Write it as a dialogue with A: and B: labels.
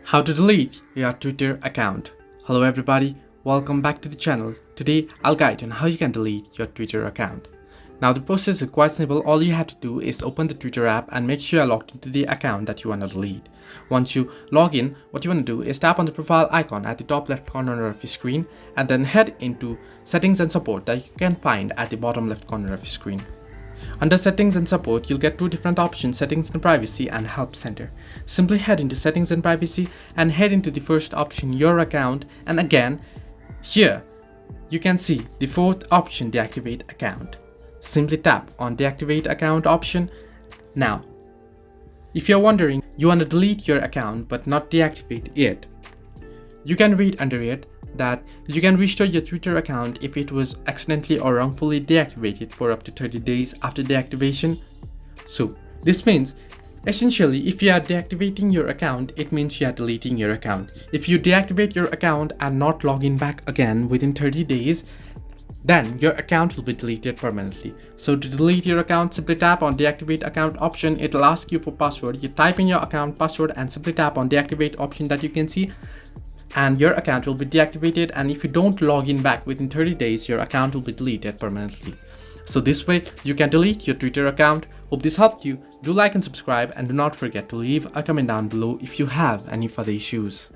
A: How to delete your Twitter account. Hello everybody, welcome back to the channel. Today I'll guide you on how you can delete your Twitter account. Now the process is quite simple. All you have to do is open the Twitter app and make sure you're logged into the account that you want to delete. Once you log in, what you want to do is tap on the profile icon at the top left corner of your screen and then head into settings and support that you can find at the bottom left corner of your screen. Under settings and support, you'll get two different options, settings and privacy and help center. Simply head into settings and privacy and head into the first option, your account, and again here you can see the fourth option, deactivate account. Simply tap on deactivate account option. Now if you're wondering, you want to delete your account but not deactivate it, you can read under it that you can restore your Twitter account if it was accidentally or wrongfully deactivated for up to 30 days after deactivation. So this means essentially if you are deactivating your account, it means you are deleting your account. If you deactivate your account and not log in back again within 30 days, then your account will be deleted permanently. So to delete your account, simply tap on deactivate account option. It will ask you for password. You type in your account password and simply tap on deactivate option that you can see, and your account will be deactivated. And if you don't log in back within 30 days, your account will be deleted permanently. So this way you can delete your Twitter account. Hope this helped you. Do like and subscribe, and do not forget to leave a comment down below if you have any further issues.